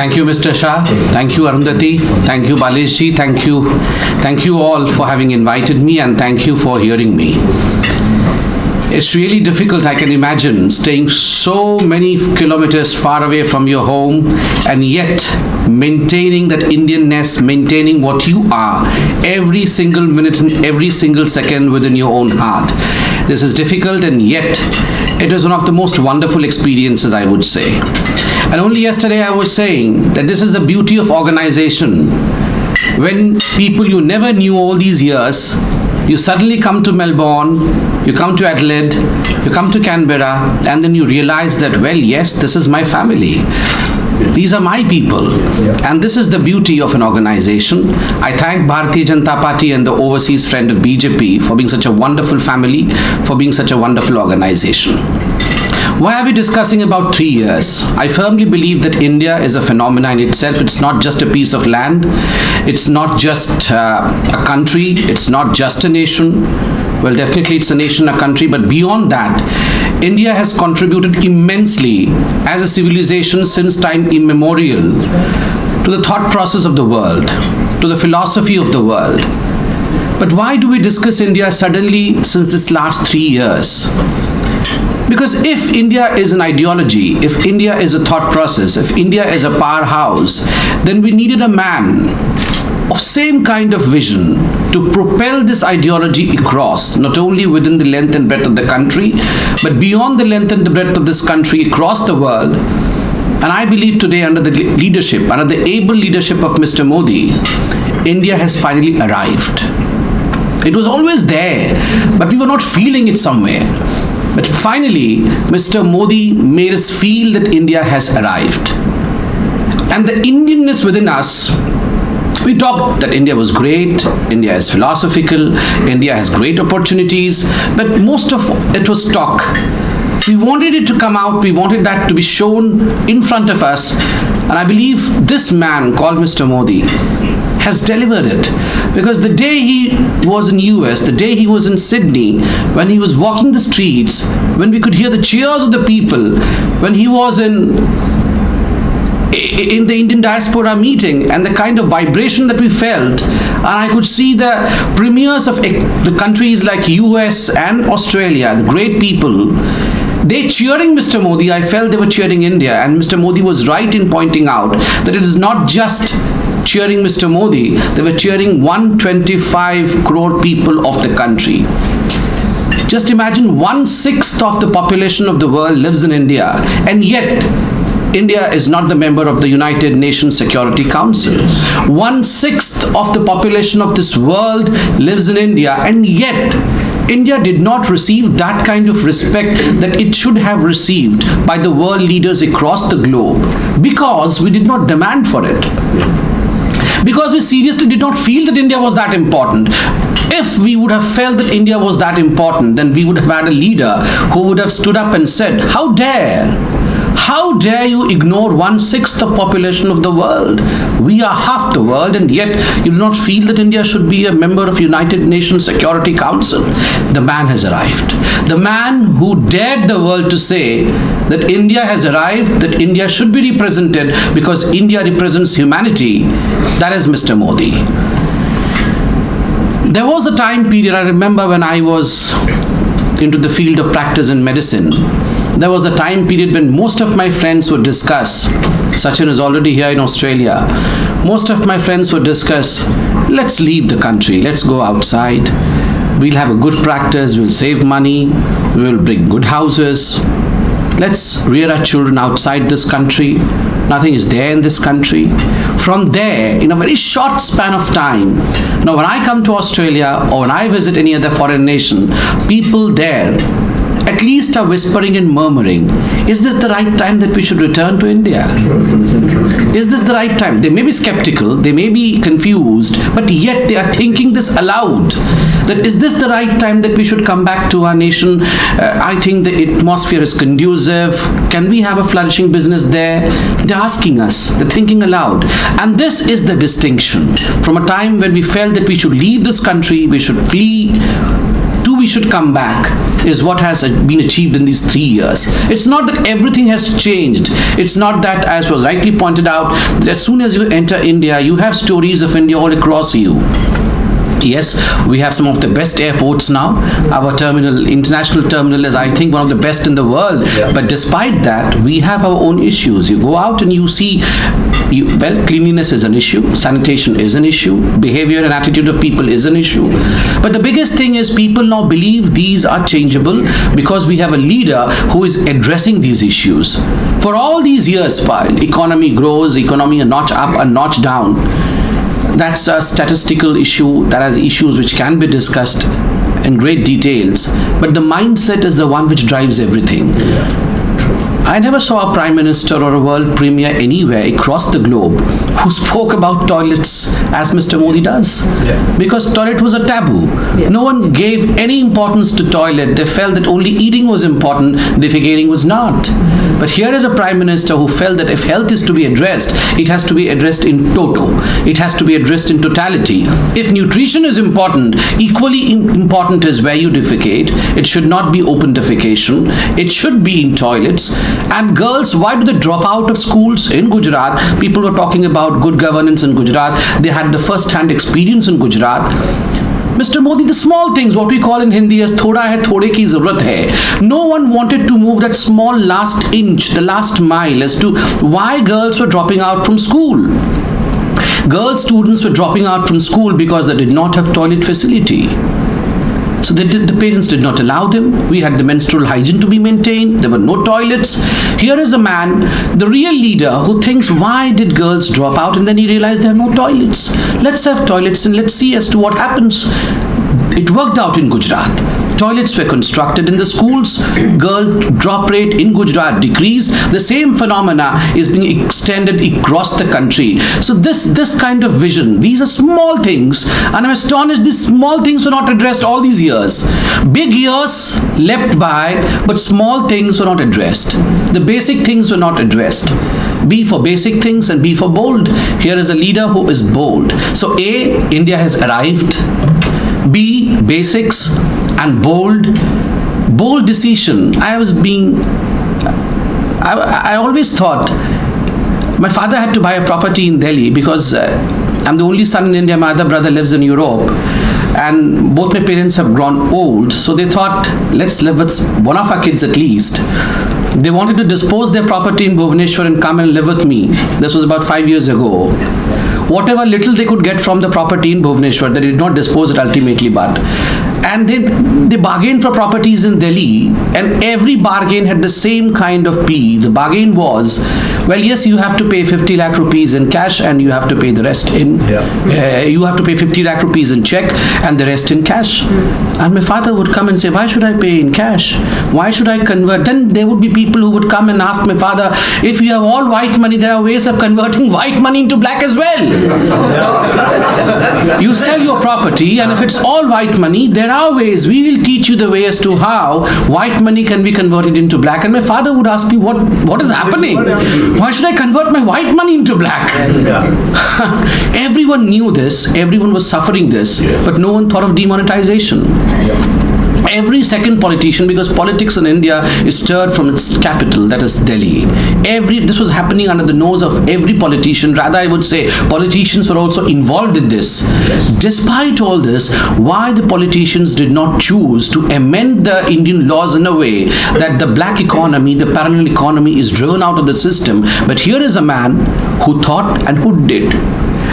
Thank you, Mr. Shah. Thank you, Arundhati. Thank you, Baleshji. Thank you all for having invited me, and thank you for hearing me. It's really difficult, I can imagine, staying so many kilometers far away from your home and yet maintaining that Indianness, maintaining what you are every single minute and every single second within your own heart. This is difficult, and yet it is one of the most wonderful experiences, I would say. And only yesterday I was saying that this is the beauty of organization. When people you never knew all these years, you suddenly come to Melbourne, you come to Adelaide, you come to Canberra, and then you realize that, well, yes, this is my family. These are my people. And this is the beauty of an organization. I thank Bharatiya Janata Party and the Overseas Friend of BJP for being such a wonderful family, for being such a wonderful organization. Why are we discussing about 3 years? I firmly believe that India is a phenomenon in itself. It's not just a piece of land. It's not just a country. It's not just a nation. Well, definitely it's a nation, a country, but beyond that, India has contributed immensely as a civilization since time immemorial to the thought process of the world, to the philosophy of the world. But why do we discuss India suddenly since this last 3 years? Because if India is an ideology, if India is a thought process, if India is a powerhouse, then we needed a man of same kind of vision to propel this ideology across, not only within the length and breadth of the country, but beyond the length and the breadth of this country across the world. And I believe today, under the leadership, under the able leadership of Mr. Modi, India has finally arrived. It was always there, but we were not feeling it somewhere. But finally, Mr. Modi made us feel that India has arrived. And the Indianness within us, we talked that India was great, India is philosophical, India has great opportunities, but most of it was talk. We wanted it to come out, we wanted that to be shown in front of us, and I believe this man called Mr. Modi has delivered it. Because the day he was in US, the day he was in Sydney, when he was walking the streets, when we could hear the cheers of the people, when he was in the Indian diaspora meeting, and the kind of vibration that we felt, and I could see the premiers of the countries like US and Australia, the great people, they cheering Mr. Modi. I felt they were cheering India, and Mr. Modi was right in pointing out that it is not just cheering Mr. Modi, they were cheering 125 crore people of the country. Just imagine 1/6 of the population of the world lives in India, and yet India is not the member of the United Nations Security Council. 1/6 of the population of this world lives in India, and yet India did not receive that kind of respect that it should have received by the world leaders across the globe, because we did not demand for it. Because we seriously did not feel that India was that important. If we would have felt that India was that important, then we would have had a leader who would have stood up and said, how dare you ignore 1/6 of population of the world? We are half the world, and yet you do not feel that India should be a member of United Nations Security Council. The man has arrived. The man who dared the world to say that India has arrived, that India should be represented because India represents humanity, that is Mr. Modi. There was a time period, I remember, when I was into the field of practice in medicine. There was a time period when most of my friends would discuss, Sachin is already here in Australia, most of my friends would discuss, let's leave the country, let's go outside, we'll have a good practice, we'll save money, we'll bring good houses, let's rear our children outside this country, nothing is there in this country. From there, in a very short span of time, now when I come to Australia or when I visit any other foreign nation, people there at least are whispering and murmuring, is this the right time that we should return to India? Is this the right time? They may be skeptical, they may be confused, but yet they are thinking this aloud. That is this the right time that we should come back to our nation? I think the atmosphere is conducive. Can we have a flourishing business there? They're asking us, they're thinking aloud. And this is the distinction. From a time when we felt that we should leave this country, we should flee, to we should come back is what has been achieved in these 3 years. It's not that everything has changed. It's not that, as was rightly pointed out, as soon as you enter India, you have stories of India all across you. Yes, we have some of the best airports now. Our terminal, international terminal, is, I think, one of the best in the world. Yeah. But despite that, we have our own issues. You go out and you see, well, cleanliness is an issue, sanitation is an issue, behavior and attitude of people is an issue. But the biggest thing is people now believe these are changeable because we have a leader who is addressing these issues. For all these years, while economy grows, economy a notch up, a notch down, that's a statistical issue. That has issues which can be discussed in great details, but the mindset is the one which drives everything. I never saw a prime minister or a world premier anywhere across the globe who spoke about toilets as Mr. Modi does. Because toilet was a taboo. No one gave any importance to toilet. They felt that only eating was important, defecating was not. But here is a prime minister who felt that if health is to be addressed, it has to be addressed in toto. It has to be addressed in totality. If nutrition is important, equally important is where you defecate. It should not be open defecation. It should be in toilets. And girls, why do they drop out of schools in Gujarat? People were talking about good governance in Gujarat. They had the first-hand experience in Gujarat. Mr. Modi, the small things, what we call in Hindi as thoda hai, thode ki zarurat hai. No one wanted to move that small last inch, the last mile, as to why girls were dropping out from school. Girl students were dropping out from school because they did not have toilet facility. So the parents did not allow them. We had the menstrual hygiene to be maintained. There were no toilets. Here is a man, the real leader, who thinks, why did girls drop out? And then he realized there are no toilets. Let's have toilets and let's see as to what happens. It worked out in Gujarat. Toilets were constructed in the schools. Girl drop rate in Gujarat decreased. The same phenomena is being extended across the country. So this kind of vision, these are small things, and I'm astonished these small things were not addressed all these years. Big years left by, but small things were not addressed. The basic things were not addressed. B for basic things and B for bold. Here is a leader who is bold. So A, India has arrived. B, basics and bold decision. I always thought my father had to buy a property in Delhi because I'm the only son in India. My other brother lives in Europe, and both my parents have grown old, so they thought, let's live with one of our kids at least. They wanted to dispose their property in Bhubaneswar and come and live with me. This was about 5 years ago. Whatever little they could get from the property in Bhubaneswar, they did not dispose it ultimately, but. And they bargained for properties in Delhi, and every bargain had the same kind of plea. The bargain was, well, yes, you have to pay 50 lakh rupees in cash and you have to pay the rest in, you have to pay 50 lakh rupees in check and the rest in cash. And my father would come and say, why should I pay in cash? Why should I convert? Then there would be people who would come and ask my father, if you have all white money, there are ways of converting white money into black as well. You sell your property, and if it's all white money, there are ways. We will teach you the way as to how white money can be converted into black. And my father would ask me, what is happening? Why should I convert my white money into black? Everyone knew this. Everyone was suffering this. But no one thought of demonetization. Every second politician, because politics in India is stirred from its capital, that is Delhi. This was happening under the nose of every politician. Rather, I would say politicians were also involved in this. Despite all this, why the politicians did not choose to amend the Indian laws in a way that the black economy, the parallel economy, is driven out of the system. But here is a man who thought and who did.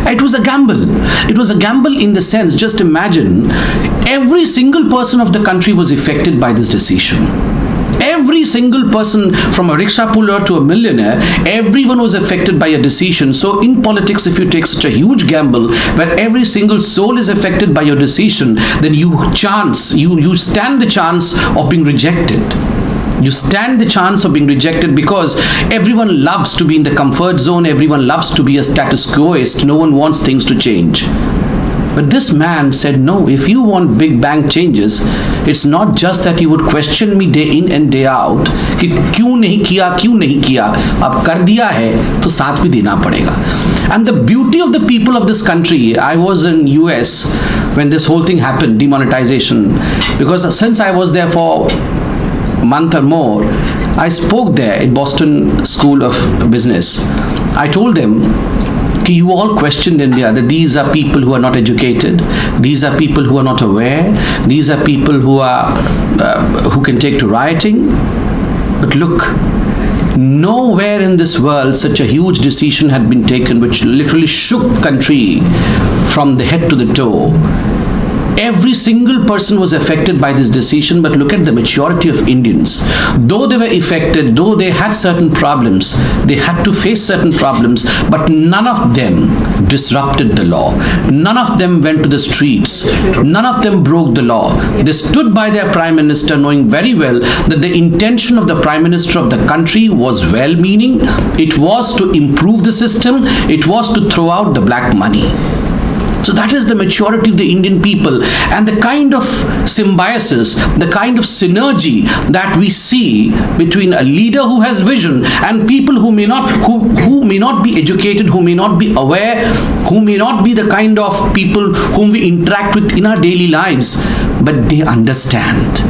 It was a gamble. It was a gamble in the sense, just imagine, every single person of the country was affected by this decision. Every single person, from a rickshaw puller to a millionaire, everyone was affected by a decision. So in politics, if you take such a huge gamble where every single soul is affected by your decision, then you stand the chance of being rejected. You stand the chance of being rejected because everyone loves to be in the comfort zone. Everyone loves to be a status quoist. No one wants things to change. But this man said, no, if you want big bang changes, it's not just that he would question me day in and day out, कि क्यों नहीं किया, अब कर दिया है, तो साथ भी देना पड़ेगा. And the beauty of the people of this country, I was in US when this whole thing happened, demonetization, because since I was there for a month or more, I spoke there in Boston School of Business. I told them, you all questioned India, that these are people who are not educated, these are people who are not aware, these are people who can take to rioting. But look, nowhere in this world such a huge decision had been taken which literally shook country from the head to the toe. Every single person was affected by this decision, but look at the maturity of Indians. Though they were affected, though they had certain problems, they had to face certain problems, but none of them disrupted the law. None of them went to the streets. None of them broke the law. They stood by their Prime Minister, knowing very well that the intention of the Prime Minister of the country was well-meaning. It was to improve the system. It was to throw out the black money. So that is the maturity of the Indian people, and the kind of symbiosis, the kind of synergy that we see between a leader who has vision and people who may not be educated, who may not be aware, who may not be the kind of people whom we interact with in our daily lives, but they understand.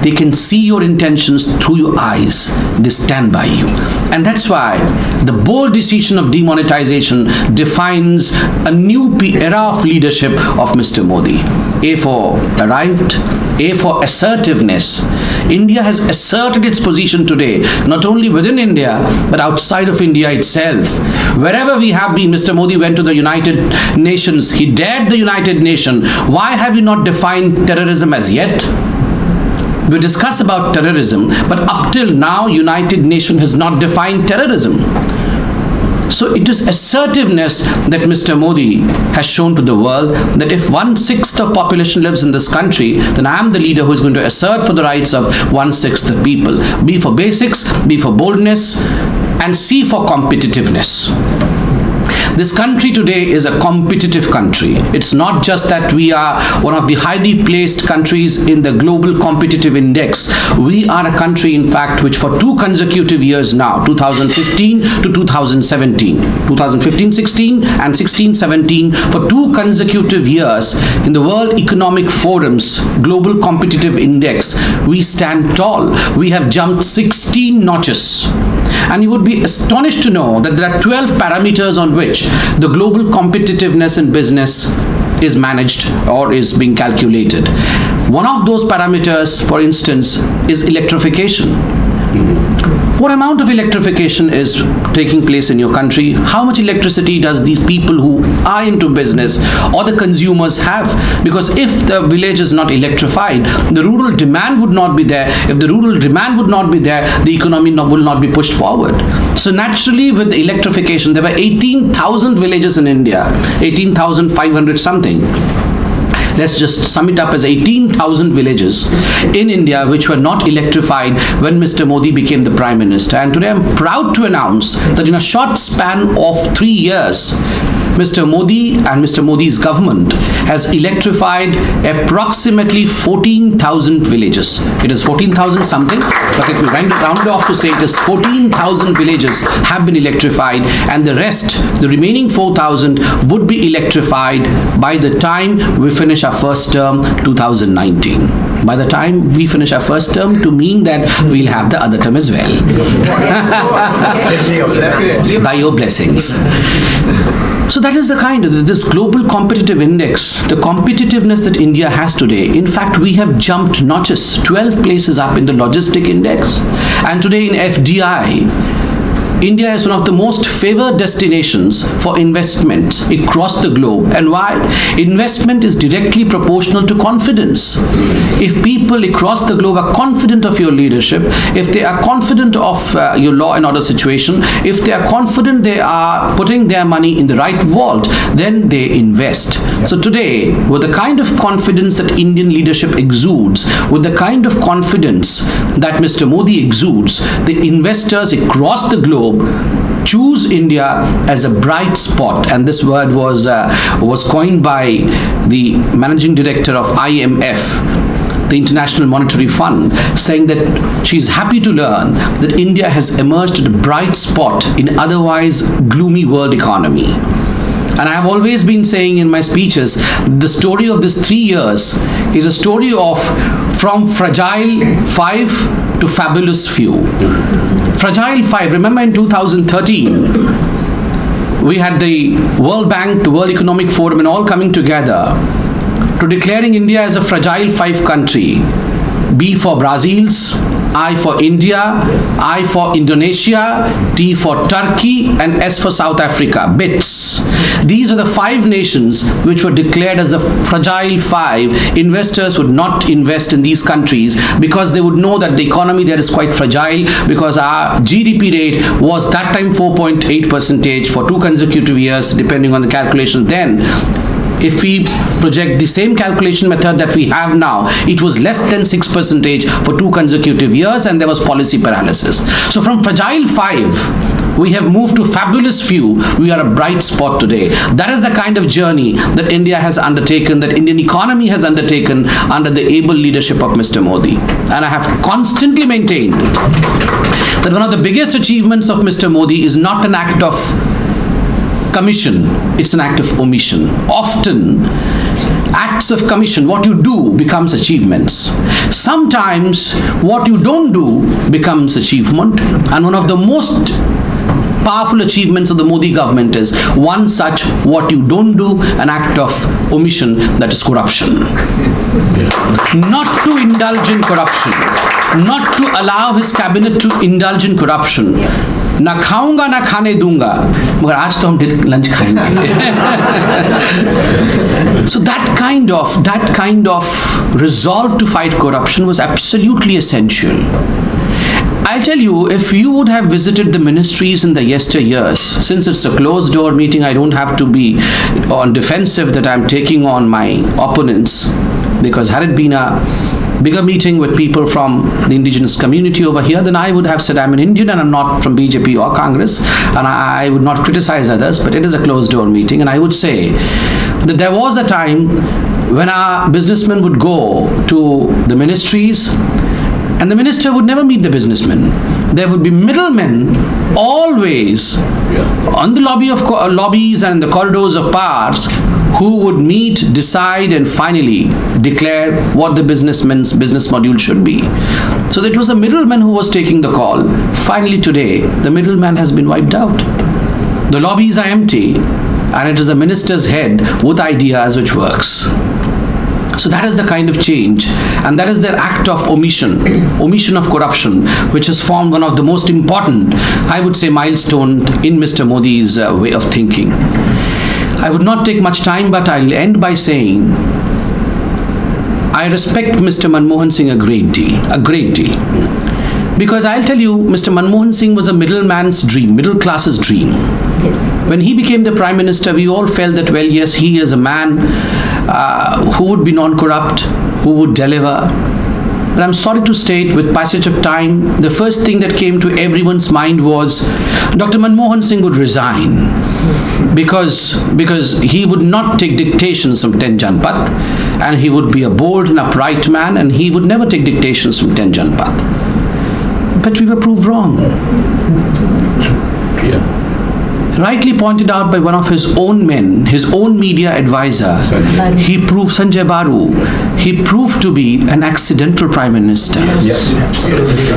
They can see your intentions through your eyes. They stand by you. And that's why the bold decision of demonetization defines a new era of leadership of Mr. Modi. A for arrived, A for assertiveness. India has asserted its position today, not only within India, but outside of India itself. Wherever we have been, Mr. Modi went to the United Nations. He dared the United Nations. Why have you not defined terrorism as yet? We discuss about terrorism, but up till now, United Nations has not defined terrorism. So it is assertiveness that Mr. Modi has shown to the world, that if 1/6 of population lives in this country, then I am the leader who is going to assert for the rights of 1/6 of people. B for basics, B for boldness, and C for competitiveness. This country today is a competitive country. It's not just that we are one of the highly placed countries in the global competitive index. We are a country, in fact, which for 2 consecutive years now, 2015 to 2017, 2015-16 and 16-17, for 2 consecutive years in the World Economic Forum's Global Competitive Index, we stand tall. We have jumped 16 notches. And you would be astonished to know that there are 12 parameters on which the global competitiveness in business is managed or is being calculated. One of those parameters, for instance, is electrification. What amount of electrification is taking place in your country? How much electricity does these people who are into business or the consumers have? Because if the village is not electrified, the rural demand would not be there. If the rural demand would not be there, the economy will not be pushed forward. So naturally, with the electrification, there were 18,000 villages in India, 18,500 something. Let's just sum it up as 18,000 villages in India which were not electrified when Mr. Modi became the Prime Minister. And today I'm proud to announce that in a short span of 3 years, Mr. Modi and Mr. Modi's government has electrified approximately 14,000 villages. It is 14,000 something, but if we round off to say it is 14,000 villages have been electrified, and the rest, the remaining 4,000, would be electrified by the time we finish our first term, 2019. By the time we finish our first term, to mean that we'll have the other term as well. By your blessings. So that is the kind of this global competitive index, the competitiveness that India has today. In fact, we have jumped notches, 12 places up in the logistic index. And today in FDI, India is one of the most favored destinations for investments across the globe. And why? Investment is directly proportional to confidence. If people across the globe are confident of your leadership, if they are confident of your law and order situation, if they are confident they are putting their money in the right vault, then they invest. So today, with the kind of confidence that Indian leadership exudes, with the kind of confidence that Mr. Modi exudes, the investors across the globe choose India as a bright spot. And this word was coined by the managing director of IMF, the International Monetary Fund, saying that she's happy to learn that India has emerged as a bright spot in otherwise gloomy world economy. And I have always been saying in my speeches, the story of this 3 years is a story of from fragile 5 to fabulous few. Fragile 5, remember in 2013, we had the World Bank, the World Economic Forum and all coming together to declaring India as a fragile 5 country. B for Brazil's, I for India, I for Indonesia, T for Turkey, and S for South Africa, BITS. These are the 5 nations which were declared as the fragile 5. Investors would not invest in these countries because they would know that the economy there is quite fragile, because our GDP rate was that time 4.8% for 2 consecutive years, depending on the calculation then. If we project the same calculation method that we have now, it was less than 6% for 2 consecutive years, and there was policy paralysis. So from fragile 5, we have moved to fabulous few. We are a bright spot today. That is the kind of journey that India has undertaken, that Indian economy has undertaken under the able leadership of Mr. Modi. And I have constantly maintained that one of the biggest achievements of Mr. Modi is not an act of commission, it's an act of omission. Often, acts of commission, what you do becomes achievements. Sometimes, what you don't do becomes achievement. And one of the most powerful achievements of the Modi government is one such, what you don't do, an act of omission, that is corruption. Not to indulge in corruption, not to allow his cabinet to indulge in corruption. ना खाऊंगा ना खाने दूंगा, मगर आज तो हम lunch खाएंगे. So that kind of resolve to fight corruption was absolutely essential. I tell you, if you would have visited the ministries in the yesteryears, since it's a closed door meeting, I don't have to be on defensive that I'm taking on my opponents, because had it been a bigger meeting with people from the indigenous community over here, then I would have said I'm an Indian and I'm not from BJP or Congress, and I would not criticize others, but it is a closed door meeting, and I would say that there was a time when our businessmen would go to the ministries and the minister would never meet the businessman. There would be middlemen always on the lobbies and the corridors of powers who would meet, decide, and finally declare what the businessman's business module should be. So it was a middleman who was taking the call. Finally today, the middleman has been wiped out. The lobbies are empty, and it is a minister's head with ideas which works. So that is the kind of change, and that is their act of omission of corruption, which has formed one of the most important, I would say, milestone in Mr. Modi's way of thinking. I would not take much time, but I'll end by saying I respect Mr. Manmohan Singh a great deal. Because I'll tell you, Mr. Manmohan Singh was a middleman's dream, middle class's dream. Yes. When he became the Prime Minister, we all felt that, well, yes, he is a man who would be non-corrupt, who would deliver. But I'm sorry to state, with passage of time, the first thing that came to everyone's mind was Dr. Manmohan Singh would resign because he would not take dictations from Ten Janpath, and he would be a bold and upright man, and he would never take dictations from Ten Janpath. But we were proved wrong. Yeah. Rightly pointed out by one of his own men, his own media advisor, Sanjay Baru, he proved to be an accidental Prime Minister. Yes.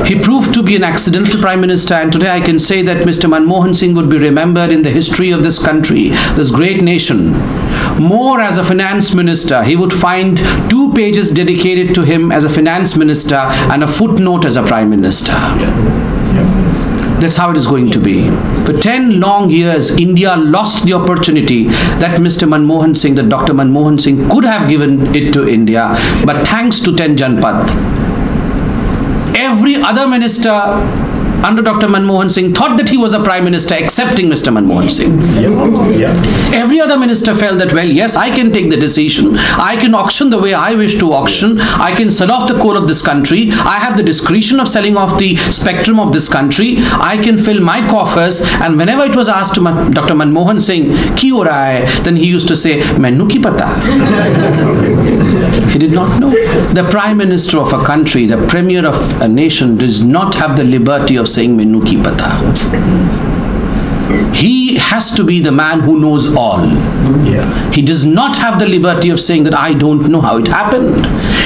He proved to be an accidental Prime Minister, and today I can say that Mr. Manmohan Singh would be remembered in the history of this country, this great nation, more as a finance minister. He would find 2 pages dedicated to him as a finance minister and a footnote as a Prime Minister. That's how it is going to be. For 10 long years, India lost the opportunity that Mr. Manmohan Singh, that Dr. Manmohan Singh could have given it to India. But thanks to Ten Janpath, every other minister under Dr. Manmohan Singh thought that he was a Prime Minister, excepting Mr. Manmohan Singh. Every other minister felt that, well, yes, I can take the decision. I can auction the way I wish to auction. I can sell off the coal of this country. I have the discretion of selling off the spectrum of this country. I can fill my coffers. And whenever it was asked to Dr. Manmohan Singh, "Ki ho raha hai?" then he used to say, "Mainu ki pata." He did not know. The Prime Minister of a country, the Premier of a nation, does not have the liberty of saying "Mainu ki pata." he has to be the man who knows all. He does not have the liberty of saying that I don't know how it happened.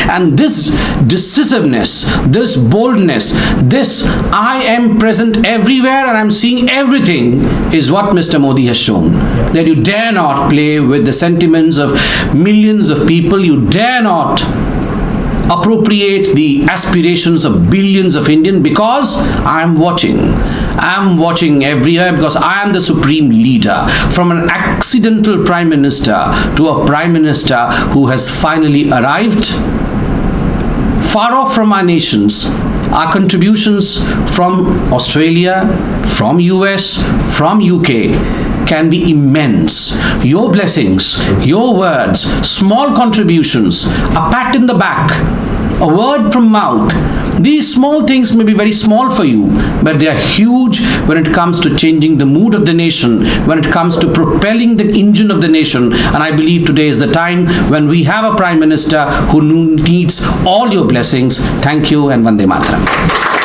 And this decisiveness, this boldness, this I am present everywhere and I'm seeing everything is what Mr. Modi has shown. That you dare not play with the sentiments of millions of people. You dare not appropriate the aspirations of billions of Indians, because I am watching. I am watching everywhere, because I am the supreme leader. From an accidental prime minister to a prime minister who has finally arrived. Far off from our nations, our contributions from Australia, from US, from UK can be immense. Your blessings, your words, small contributions, a pat in the back, a word from mouth. These small things may be very small for you, but they are huge when it comes to changing the mood of the nation, when it comes to propelling the engine of the nation. And I believe today is the time when we have a Prime Minister who needs all your blessings. Thank you and Vande Mataram.